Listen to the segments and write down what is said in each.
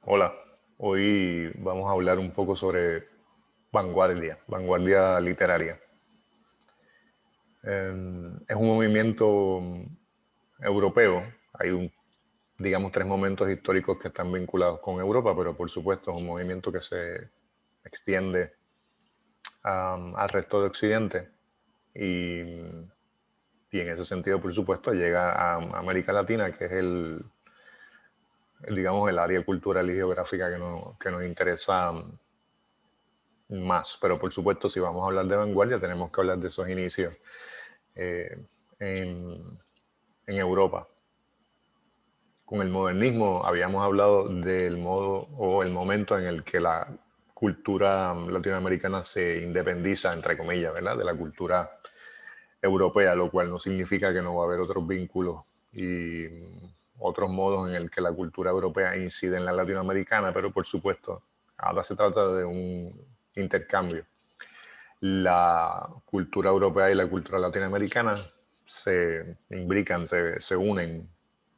Hola, hoy vamos a hablar un poco sobre vanguardia literaria. Es un movimiento europeo. Digamos, tres momentos históricos que están vinculados con Europa, pero por supuesto es un movimiento que se extiende al resto de Occidente y, y en ese sentido, por supuesto, llega a América Latina, que es digamos, el área cultural y geográfica que nos interesa más. Pero por supuesto, si vamos a hablar de vanguardia, tenemos que hablar de esos inicios eh, en, en Europa. Con el modernismo habíamos hablado del modo o el momento en el que la cultura latinoamericana se independiza, entre comillas, ¿verdad?, de la cultura europea, lo cual no significa que no va a haber otros vínculos y otros modos en el que la cultura europea incide en la latinoamericana, pero por supuesto, ahora se trata de un intercambio. La cultura europea y la cultura latinoamericana se imbrican, se unen.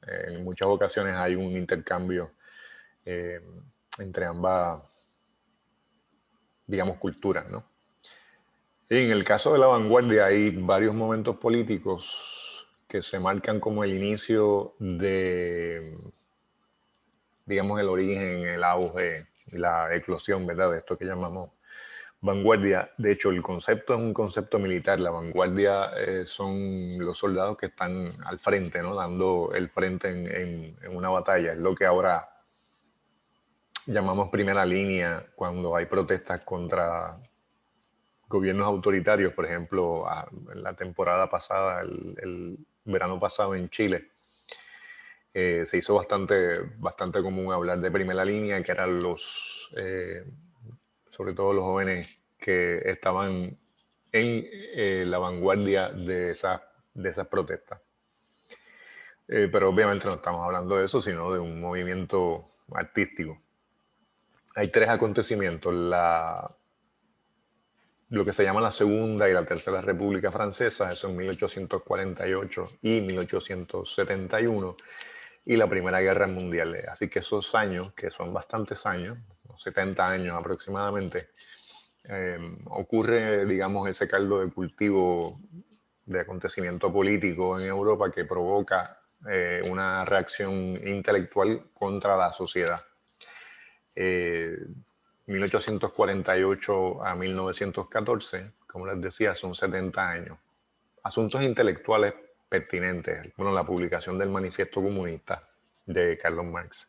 En muchas ocasiones hay un intercambio eh, entre ambas, digamos, culturas, ¿no? Y en el caso de la vanguardia hay varios momentos políticos que se marcan como el inicio de, digamos, el origen, el auge, la eclosión, ¿verdad?, de esto que llamamos vanguardia. De hecho, el concepto es un concepto militar. La vanguardia son los soldados que están al frente, ¿no?, dando el frente en una batalla. Es lo que ahora llamamos primera línea cuando hay protestas contra gobiernos autoritarios. Por ejemplo, en la temporada pasada, el verano pasado en Chile, se hizo bastante común hablar de primera línea, que eran sobre todo los jóvenes que estaban en la vanguardia de esas protestas. Pero obviamente no estamos hablando de eso, sino de un movimiento artístico. Hay tres acontecimientos: lo que se llama la Segunda y la Tercera República Francesa, eso en 1848 y 1871, y la Primera Guerra Mundial. Así que esos años, que son bastantes años, 70 años aproximadamente, ocurre, digamos, ese caldo de cultivo de acontecimiento político en Europa que provoca una reacción intelectual contra la sociedad. 1848 a 1914, como les decía, son 70 años. Asuntos intelectuales pertinentes. Bueno, la publicación del Manifiesto Comunista de Carlos Marx.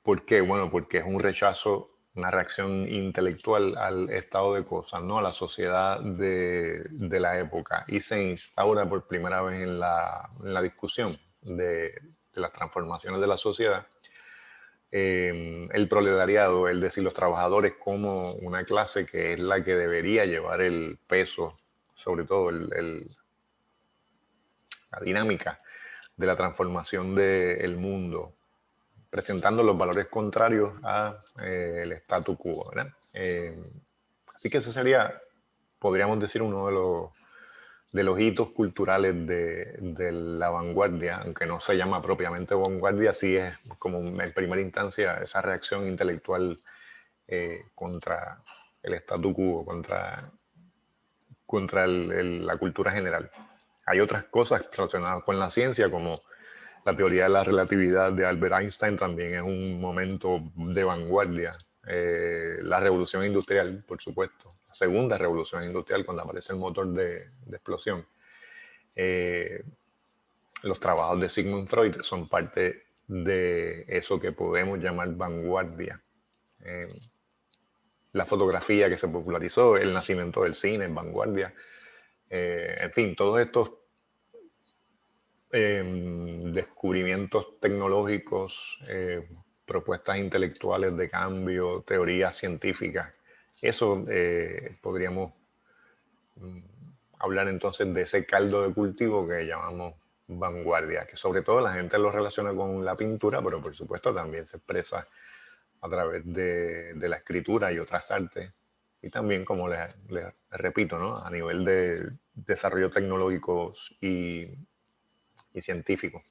¿Por qué? Bueno, porque es un rechazo, una reacción intelectual al estado de cosas, ¿no?, a la sociedad de la época, y se instaura por primera vez en la discusión de las transformaciones de la sociedad el proletariado, es decir, los trabajadores, como una clase que es la que debería llevar el peso, sobre todo la dinámica de la transformación del mundo, presentando los valores contrarios a el statu quo, ¿verdad? Así que ese sería, podríamos decir, uno de los hitos culturales de la vanguardia, aunque no se llama propiamente vanguardia, sí es como en primera instancia esa reacción intelectual contra el statu quo, contra la cultura general. Hay otras cosas relacionadas con la ciencia, como la teoría de la relatividad de Albert Einstein, también es un momento de vanguardia. La revolución industrial, por supuesto, la segunda revolución industrial, cuando aparece el motor de explosión. Eh, los trabajos de Sigmund Freud son parte de eso que podemos llamar vanguardia. La fotografía que se popularizó, el nacimiento del cine en vanguardia, en fin, todos estos descubrimientos tecnológicos, propuestas intelectuales de cambio, teorías científicas. Eso podríamos hablar entonces de ese caldo de cultivo que llamamos vanguardia, que sobre todo la gente lo relaciona con la pintura, pero por supuesto también se expresa a través de la escritura y otras artes, y también, como les repito, ¿no?, a nivel de desarrollo tecnológico y científico.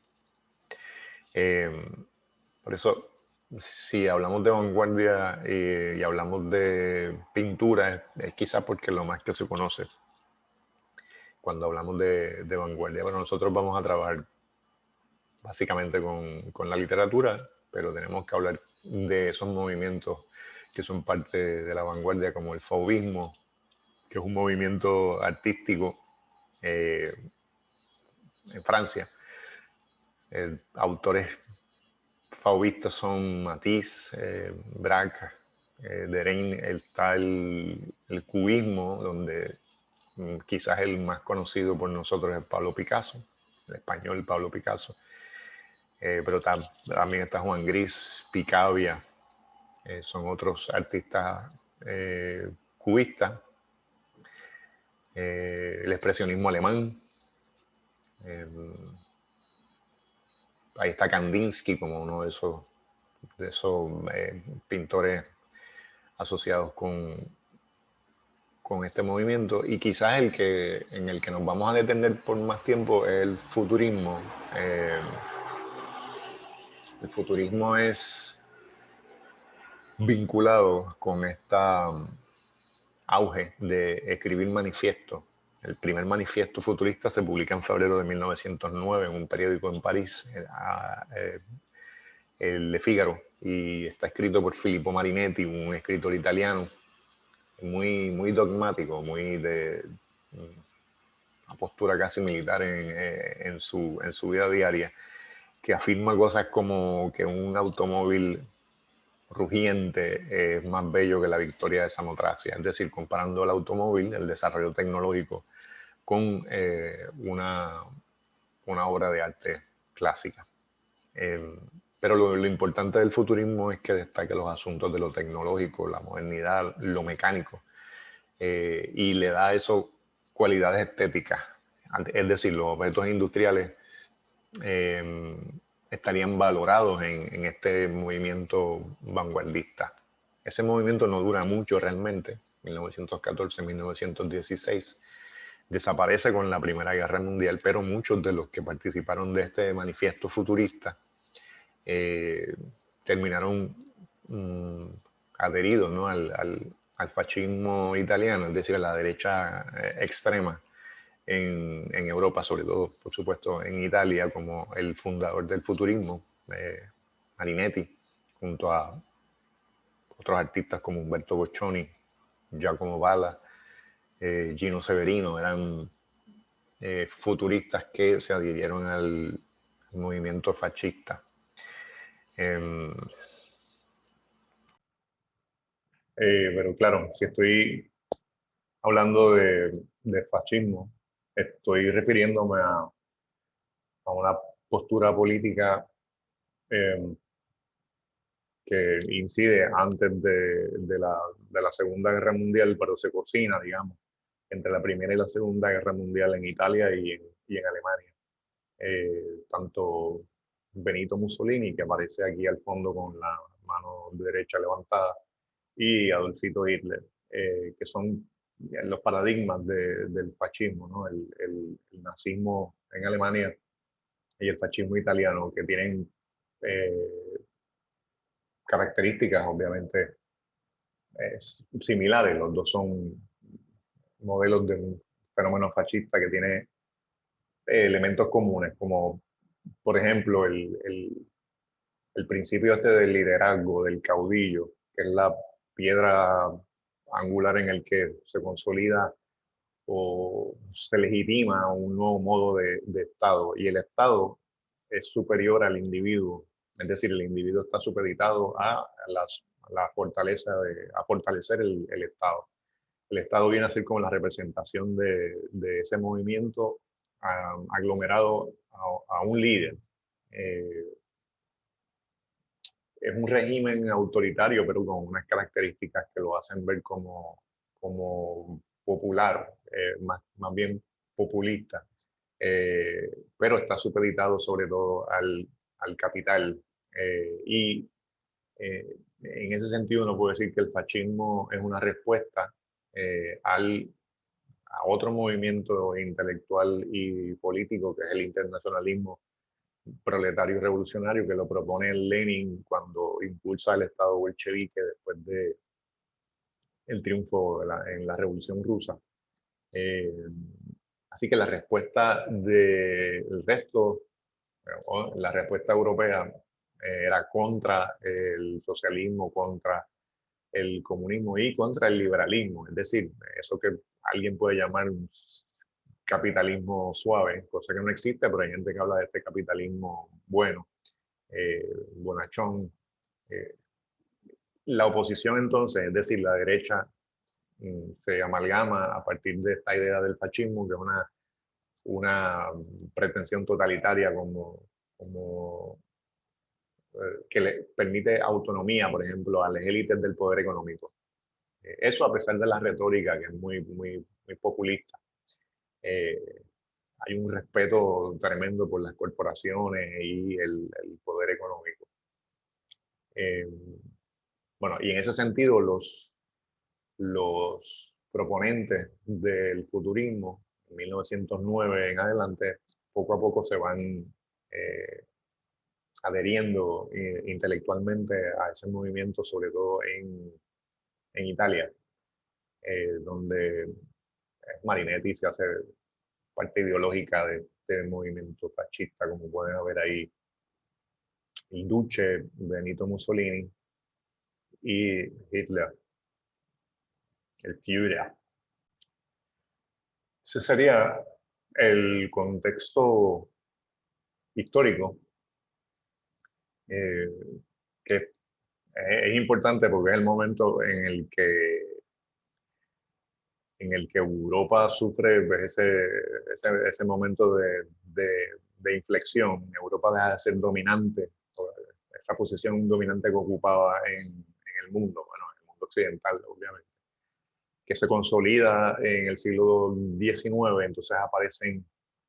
Por eso Si hablamos de vanguardia y hablamos de pintura, es quizás porque es lo más que se conoce cuando hablamos de vanguardia. Bueno, nosotros vamos a trabajar básicamente con la literatura, pero tenemos que hablar de esos movimientos que son parte de la vanguardia, como el fauvismo, que es un movimiento artístico eh, en Francia. Autores fauvistas son Matisse, Braque, Derain. Está el cubismo, donde quizás el más conocido por nosotros es Pablo Picasso, el español Pablo Picasso. Pero también está Juan Gris, Picabia, son otros artistas cubistas. El expresionismo alemán. Ahí está Kandinsky como uno de esos pintores asociados con este movimiento, y quizás en el que nos vamos a detener por más tiempo es el futurismo. El futurismo es vinculado con esta auge de escribir manifiestos. El primer manifiesto futurista se publica en febrero de 1909 en un periódico en París, el Le Figaro, y está escrito por Filippo Marinetti, un escritor italiano muy dogmático, muy de una postura casi militar en su vida diaria, que afirma cosas como que un automóvil rugiente es más bello que la victoria de Samotracia, es decir, comparando el automóvil, el desarrollo tecnológico, con una obra de arte clásica. Pero lo importante del futurismo es que destaque los asuntos de lo tecnológico, la modernidad, lo mecánico, y le da eso cualidades estéticas. Es decir, los objetos industriales eh, estarían valorados en este movimiento vanguardista. Ese movimiento no dura mucho realmente, 1914-1916, desaparece con la Primera Guerra Mundial, pero muchos de los que participaron de este manifiesto futurista terminaron adheridos, ¿no?, al fascismo italiano, es decir, a la derecha extrema en Europa, sobre todo, por supuesto, en Italia, como el fundador del futurismo, Marinetti, junto a otros artistas como Umberto Boccioni, Giacomo Balla, Gino Severino. Eran futuristas que se adhirieron al movimiento fascista. Pero claro, si estoy hablando de fascismo, estoy refiriéndome a una postura política eh, que incide antes de la Segunda Guerra Mundial, pero se cocina, digamos, entre la Primera y la Segunda Guerra Mundial en Italia y en Alemania. Tanto Benito Mussolini, que aparece aquí al fondo con la mano derecha levantada, y Adolfito Hitler, que son los paradigmas del fascismo, ¿no? El nazismo en Alemania y el fascismo italiano, que tienen eh, características obviamente similares. Los dos son modelos de un fenómeno fascista que tiene elementos comunes, como por ejemplo el principio este del liderazgo, del caudillo, que es la piedra angular en el que se consolida o se legitima un nuevo modo de Estado. Y el Estado es superior al individuo, es decir, el individuo está supeditado a fortalecer el Estado. El Estado viene a ser como la representación de ese movimiento aglomerado a un líder. Eh, es un régimen autoritario, pero con unas características que lo hacen ver como popular, más bien populista, pero está supeditado sobre todo al capital. Y en ese sentido uno puede decir que el fascismo es una respuesta a otro movimiento intelectual y político, que es el internacionalismo proletario y revolucionario que lo propone Lenin cuando impulsa el Estado bolchevique después del triunfo en la Revolución Rusa. Así que la respuesta del resto, la respuesta europea, era contra el socialismo, contra el comunismo y contra el liberalismo. Es decir, eso que alguien puede llamar un capitalismo suave, cosa que no existe, pero hay gente que habla de este capitalismo bueno, bonachón. Eh, la oposición entonces, es decir, la derecha, se amalgama a partir de esta idea del fascismo, que es una pretensión totalitaria como que le permite autonomía, por ejemplo, a las élites del poder económico. Eso a pesar de la retórica, que es muy populista. Hay un respeto tremendo por las corporaciones y el poder económico. Bueno, y en ese sentido, los proponentes del futurismo, en 1909 en adelante, poco a poco se van adheriendo intelectualmente a ese movimiento, sobre todo en Italia, donde Marinetti se hace parte ideológica de este movimiento fascista, como pueden ver ahí el Duce, Benito Mussolini y Hitler, el Führer. Ese sería el contexto histórico, eh, que es importante porque es el momento en el que Europa sufre pues, ese momento de inflexión. Europa deja de ser dominante, esa posición dominante que ocupaba en el mundo, bueno, en el mundo occidental, obviamente, que se consolida en el siglo XIX. Entonces aparecen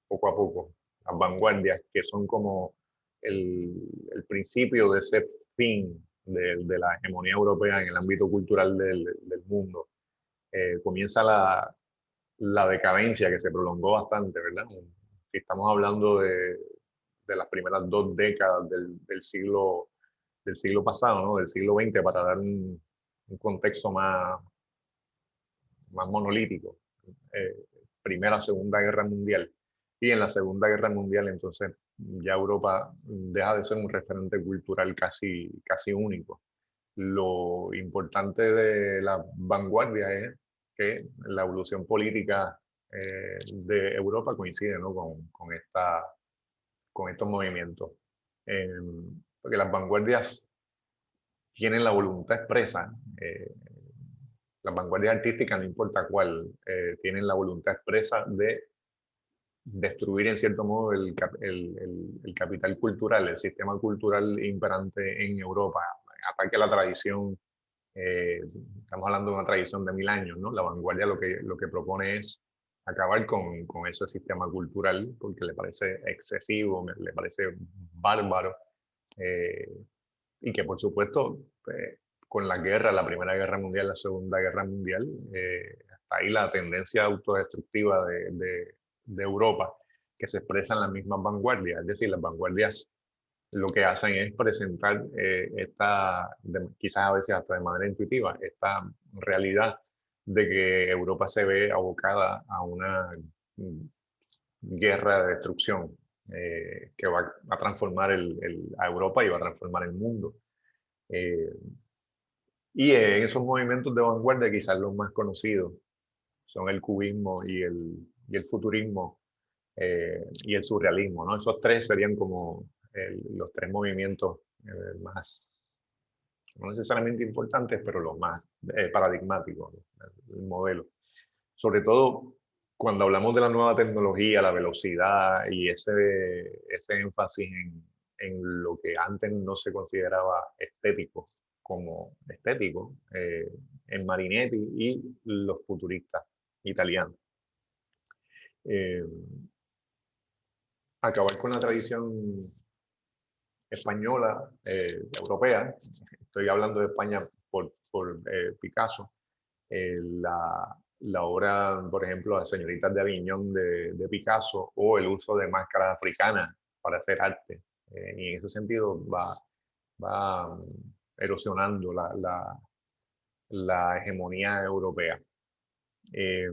poco a poco las vanguardias, que son como el principio de ese fin de la hegemonía europea en el ámbito cultural del mundo. Comienza la decadencia, que se prolongó bastante, ¿verdad? Si estamos hablando de las primeras 2 décadas del siglo pasado, ¿no? Del siglo XX, para dar un contexto más monolítico. Primera, Segunda Guerra Mundial. Y en la Segunda Guerra Mundial, entonces, ya Europa deja de ser un referente cultural casi único. Lo importante de la vanguardia es que la evolución política de Europa coincide, ¿no? con estos movimientos. Porque las vanguardias tienen la voluntad expresa, las vanguardias artísticas, no importa cuál, tienen la voluntad expresa de destruir en cierto modo el capital cultural, el sistema cultural imperante en Europa, ataque a la tradición. Estamos hablando de una tradición de 1000 años, ¿no? La vanguardia lo que propone es acabar con ese sistema cultural porque le parece excesivo, le parece bárbaro, y que por supuesto, con la guerra, la Primera Guerra Mundial, la Segunda Guerra Mundial, hasta ahí la tendencia autodestructiva de Europa, que se expresa en las mismas vanguardias. Es decir, las vanguardias lo que hacen es presentar quizás a veces hasta de manera intuitiva, esta realidad de que Europa se ve abocada a una guerra de destrucción, que va a transformar a Europa y va a transformar el mundo. Eh, y en esos movimientos de vanguardia, quizás los más conocidos son el cubismo y el futurismo, y el surrealismo, ¿no? Esos tres serían como los tres movimientos más, no necesariamente importantes, pero los más paradigmáticos, el modelo. Sobre todo cuando hablamos de la nueva tecnología, la velocidad y ese énfasis en lo que antes no se consideraba estético como estético, en Marinetti y los futuristas italianos. Acabar con la tradición española, europea, estoy hablando de España por Picasso, la obra, por ejemplo, Las señoritas de Aviñón de Picasso, o el uso de máscaras africanas para hacer arte, y en ese sentido va erosionando la hegemonía europea. Eh,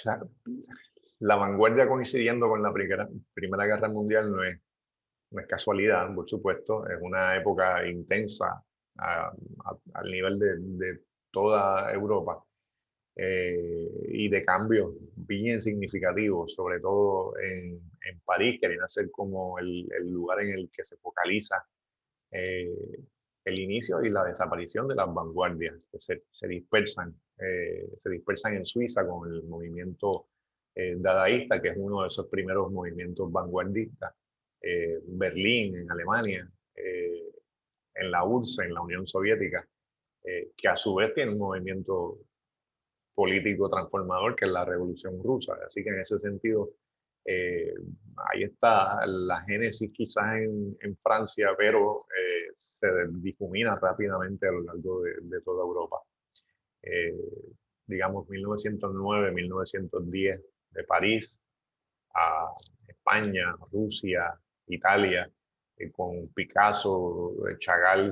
la, la vanguardia coincidiendo con la Primera Guerra Mundial no es casualidad, por supuesto, es una época intensa al nivel de toda Europa, y de cambios bien significativos, sobre todo en París, que viene a ser como el lugar en el que se focaliza eh, el inicio y la desaparición de las vanguardias, que se dispersan en Suiza con el movimiento dadaísta, que es uno de esos primeros movimientos vanguardistas, Berlín en Alemania, en la URSS, en la Unión Soviética, que a su vez tiene un movimiento político transformador que es la Revolución Rusa. Así que en ese sentido, eh, ahí está la génesis quizás en Francia, pero se difumina rápidamente a lo largo de toda Europa. Eh, digamos 1909, 1910, de París a España, Rusia, Italia, con Picasso, Chagall,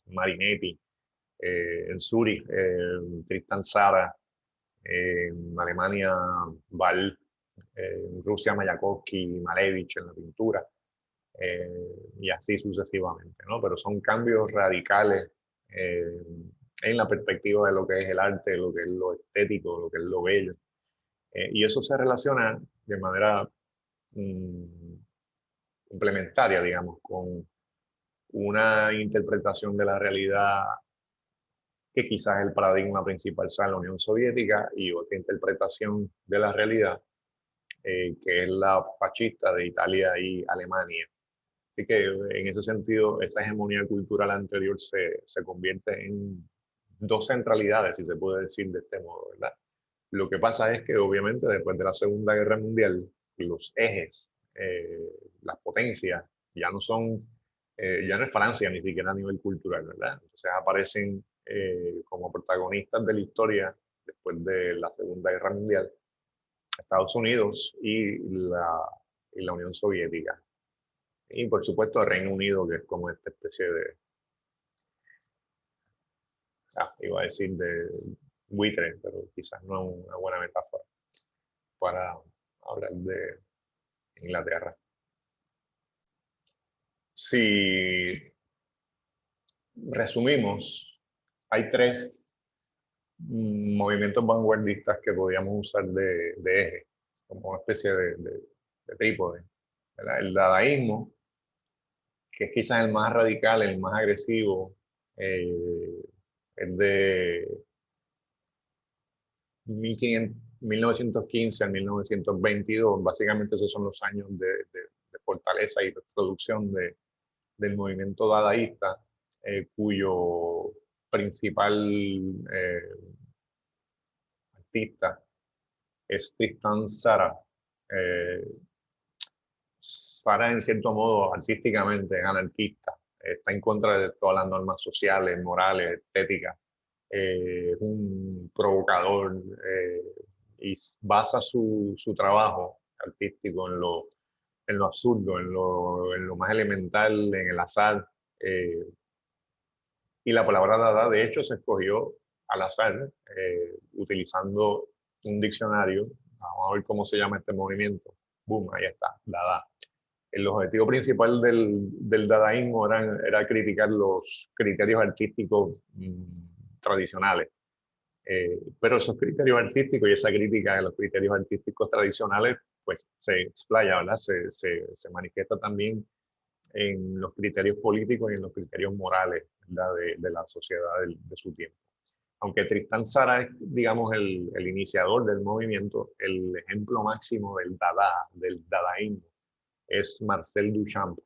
Marinetti, en Zúrich, Tristan Tzara, en Alemania, Ball, en Rusia, Mayakovsky, Malevich en la pintura, y así sucesivamente, ¿no? Pero son cambios radicales en la perspectiva de lo que es el arte, lo que es lo estético, lo que es lo bello. Y eso se relaciona de manera mm, complementaria, digamos, con una interpretación de la realidad que quizás el paradigma principal sea la Unión Soviética, y otra interpretación de la realidad que es la fascista de Italia y Alemania. Así que en ese sentido, esa hegemonía cultural anterior se convierte en dos centralidades, si se puede decir de este modo, ¿verdad? Lo que pasa es que obviamente después de la Segunda Guerra Mundial, los ejes, las potencias, ya no son, ya no es Francia ni siquiera a nivel cultural, ¿verdad? Entonces aparecen como protagonistas de la historia después de la Segunda Guerra Mundial Estados Unidos y la Unión Soviética. Y por supuesto el Reino Unido, que es como esta especie de, iba a decir de buitre, pero quizás no es una buena metáfora para hablar de Inglaterra. Si resumimos, hay tres movimientos vanguardistas que podríamos usar de eje, como una especie de trípode. ¿Verdad? El dadaísmo, que es quizás el más radical, el más agresivo, es de 1915 a 1922. Básicamente esos son los años de fortaleza y de producción del movimiento dadaísta, cuyo principal artista es Tristan Tzara. Tzara, en cierto modo, artísticamente es anarquista, está en contra de todas las normas sociales, morales, estéticas, es un provocador, y basa su trabajo artístico en lo absurdo, en lo más elemental, en el azar. Eh, y la palabra dada, de hecho, se escogió al azar, utilizando un diccionario. Vamos a ver cómo se llama este movimiento. Boom, ahí está, dada. El objetivo principal del dadaísmo era criticar los criterios artísticos tradicionales. Pero esos criterios artísticos y esa crítica de los criterios artísticos tradicionales, pues se explaya, ¿verdad? Se manifiesta también en los criterios políticos y en los criterios morales, ¿verdad? De la sociedad de su tiempo. Aunque Tristan Tzara es, digamos, el iniciador del movimiento, el ejemplo máximo del dadaísmo, es Marcel Duchamp.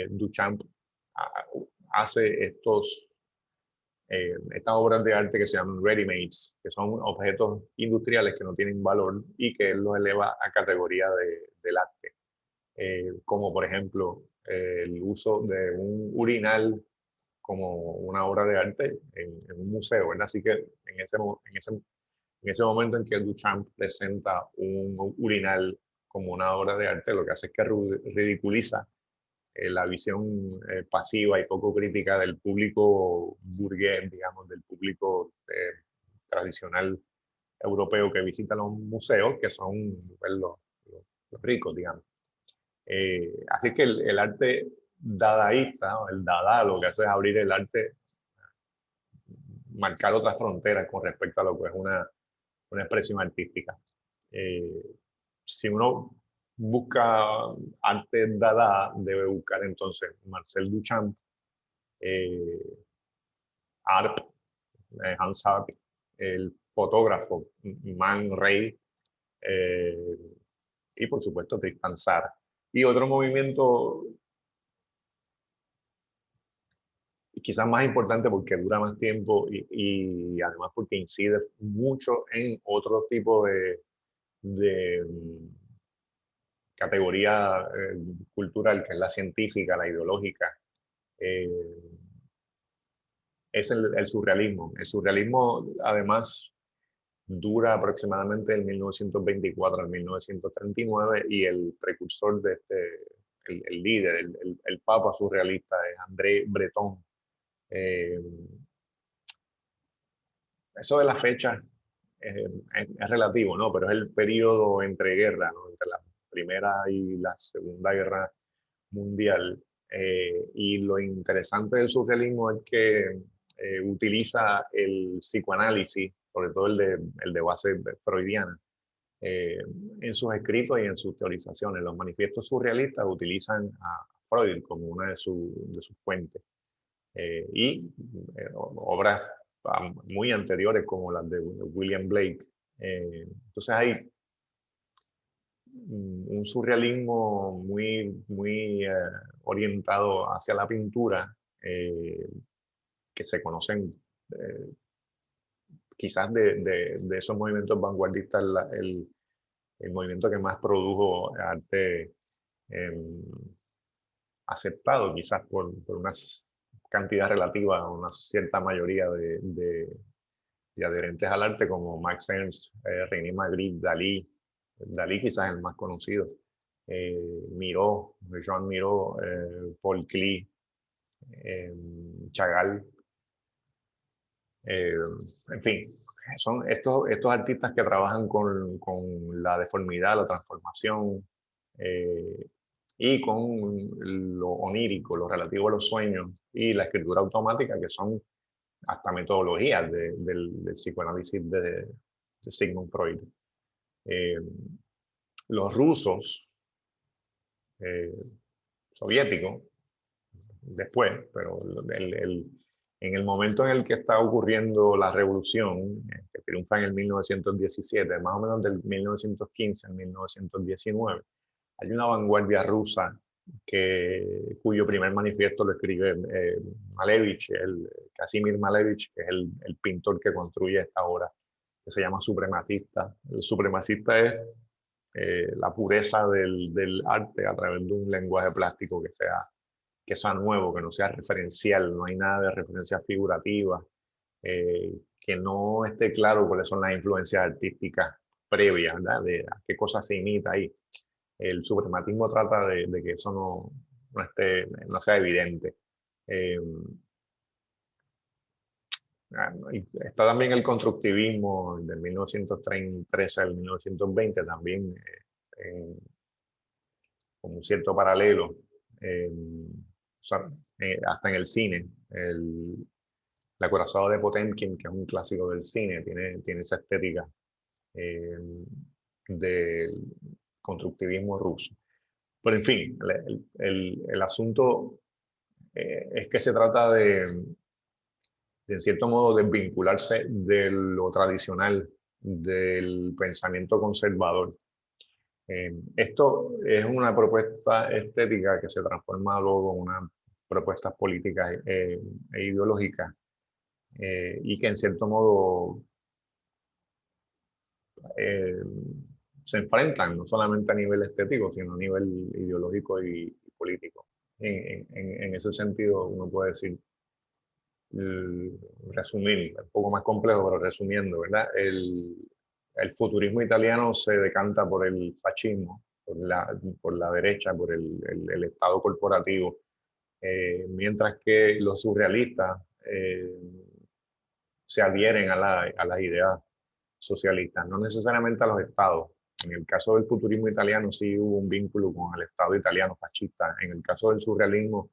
Duchamp hace estas obras de arte que se llaman ready-mades, que son objetos industriales que no tienen valor y que él los eleva a categoría del arte. Como por ejemplo el uso de un urinal como una obra de arte en un museo, ¿verdad? Así que en ese momento en que Duchamp presenta un urinal como una obra de arte, lo que hace es que ridiculiza la visión pasiva y poco crítica del público burgués, digamos, del público tradicional europeo que visita los museos, que son pues, los ricos, digamos. Así que el arte dadaísta, ¿no? El dada, lo que hace es abrir el arte, marcar otras fronteras con respecto a lo que es una expresión artística. Si uno busca arte dada, debe buscar entonces Marcel Duchamp, Arp, Hans Arp, el fotógrafo Man Ray, y por supuesto Tristan Tzar. Y otro movimiento quizás más importante porque dura más tiempo y además porque incide mucho en otro tipo de categoría cultural, que es la científica, la ideológica, es el surrealismo. El surrealismo, además, dura aproximadamente del 1924 al 1939 y el precursor de el líder, el papa surrealista es André Breton. Eso de la fecha es relativo, ¿no? Pero es el periodo entre guerras, ¿no? Entre la Primera y la Segunda Guerra Mundial. Y lo interesante del surrealismo es que utiliza el psicoanálisis, sobre todo el de base freudiana, en sus escritos y en sus teorizaciones. Los manifiestos surrealistas utilizan a Freud como una de sus fuentes. Y obras muy anteriores como las de William Blake. Entonces hay un surrealismo muy orientado hacia la pintura, que se conocen quizás de esos movimientos vanguardistas, el movimiento que más produjo arte aceptado quizás por una cantidad relativa a una cierta mayoría de adherentes al arte como Max Ernst, René Magritte, Dalí. Dalí quizás el más conocido. Miró, Jean Miró, Paul Klee, Chagall. En fin, son estos artistas que trabajan con la deformidad, la transformación, y con lo onírico, lo relativo a los sueños y la escritura automática, que son hasta metodologías del psicoanálisis de Sigmund Freud. Los rusos, eh, soviéticos, después, pero en el momento en el que está ocurriendo la revolución, que triunfa en el 1917, más o menos del 1915 al 1919, hay una vanguardia rusa cuyo primer manifiesto lo escribe Malevich, Casimir Malevich, que es el pintor que construye esta obra, que se llama Supremacista. El supremacista es la pureza del arte a través de un lenguaje plástico que sea nuevo, que no sea referencial, no hay nada de referencias figurativas, que no esté claro cuáles son las influencias artísticas previas, ¿verdad? De a qué cosas se imita ahí. El suprematismo trata de que eso no sea evidente. Y está también el constructivismo del 1913 al 1920, también con un cierto paralelo, o sea, hasta en el cine. El acorazado de Potemkin, que es un clásico del cine, tiene esa estética del constructivismo ruso. Pero en fin, el asunto es que se trata en cierto modo, desvincularse de lo tradicional, del pensamiento conservador. Esto es una propuesta estética que se transforma luego en una propuesta política e ideológica, y que en cierto modo eh, se enfrentan no solamente a nivel estético, sino a nivel ideológico y político. En ese sentido, uno puede decir, resumir, un poco más complejo, pero resumiendo, ¿verdad? El futurismo italiano se decanta por el fascismo, por la derecha, por el Estado corporativo, mientras que los surrealistas se adhieren a las ideas socialistas, no necesariamente a los estados. En el caso del futurismo italiano sí hubo un vínculo con el Estado italiano fascista. En el caso del surrealismo,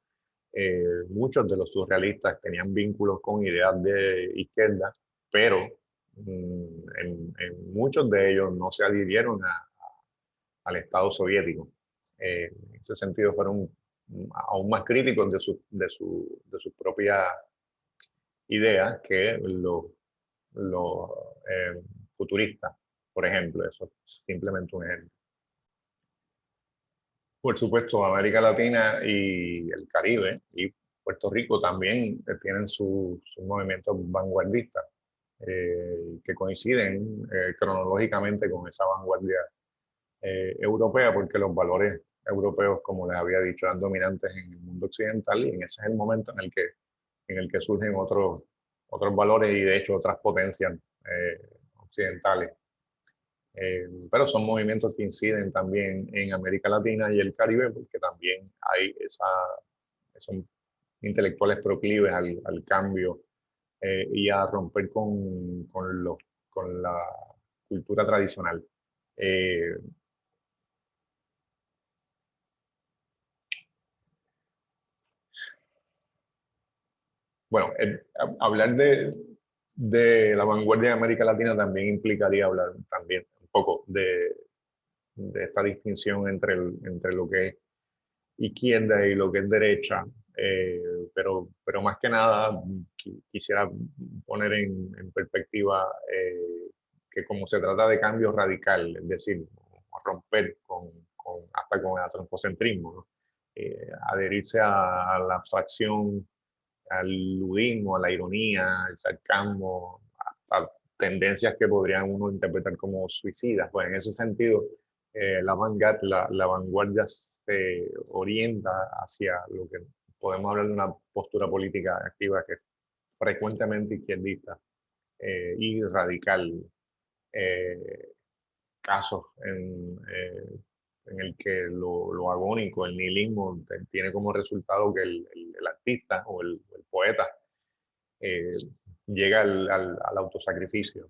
muchos de los surrealistas tenían vínculos con ideas de izquierda, pero en muchos de ellos no se adhirieron al Estado soviético. En ese sentido fueron aún más críticos de sus propias ideas que los futuristas, por ejemplo. Eso es simplemente un ejemplo. Por supuesto, América Latina y el Caribe y Puerto Rico también tienen sus movimientos vanguardistas que coinciden cronológicamente con esa vanguardia europea, porque los valores europeos, como les había dicho, eran dominantes en el mundo occidental, y en ese es el momento en el que surgen otros valores y de hecho otras potencias occidentales. Pero son movimientos que inciden también en América Latina y el Caribe, porque también hay esos intelectuales proclives al cambio y a romper con la cultura tradicional. Bueno, hablar de la vanguardia de América Latina también implicaría hablar también un poco de esta distinción entre lo que es izquierda y lo que es derecha, pero más que nada quisiera poner en perspectiva que como se trata de cambio radical, es decir, romper hasta con el antropocentrismo, ¿no? Adherirse a la abstracción, al ludismo, a la ironía, al sarcasmo, hasta tendencias que podrían uno interpretar como suicidas. Pues en ese sentido, la vanguardia se orienta hacia lo que podemos hablar de una postura política activa que es frecuentemente izquierdista y radical. Eh, casos en el que lo agónico, el nihilismo, tiene como resultado que el artista o el poeta eh, llega al autosacrificio.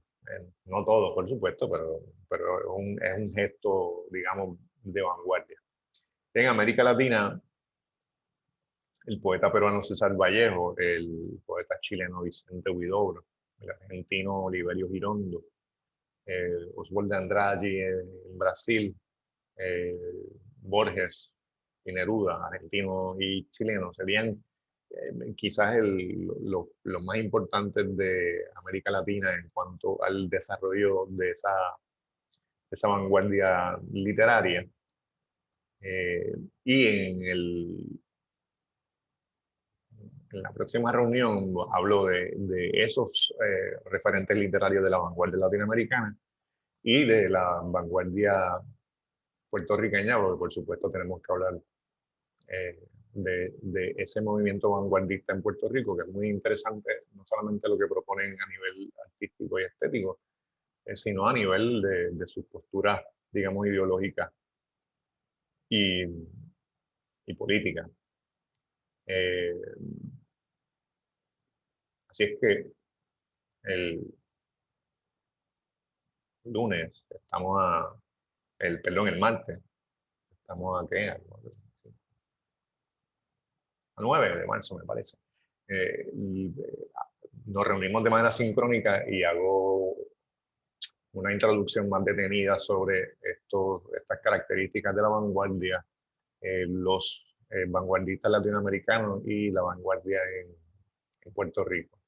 No todo, por supuesto, pero es un gesto, digamos, de vanguardia. En América Latina, el poeta peruano César Vallejo, el poeta chileno Vicente Huidobro, el argentino Oliverio Girondo, Oswald de Andrade en Brasil, eh, Borges y Neruda, argentinos y chilenos, serían quizás los más importantes de América Latina en cuanto al desarrollo de esa vanguardia literaria. Y en la próxima reunión hablo de esos referentes literarios de la vanguardia latinoamericana y de la vanguardia puertorriqueña, porque por supuesto tenemos que hablar de ese movimiento vanguardista en Puerto Rico, que es muy interesante, no solamente lo que proponen a nivel artístico y estético, sino a nivel de sus posturas, digamos, ideológicas y, y políticas. Eh, Así es que el lunes perdón, el martes, estamos a qué, a 9 de marzo me parece. Nos reunimos de manera sincrónica y hago una introducción más detenida sobre estas características de la vanguardia, los vanguardistas latinoamericanos y la vanguardia en Puerto Rico.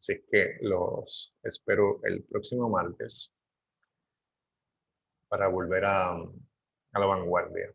Así que los espero el próximo martes para volver a la vanguardia.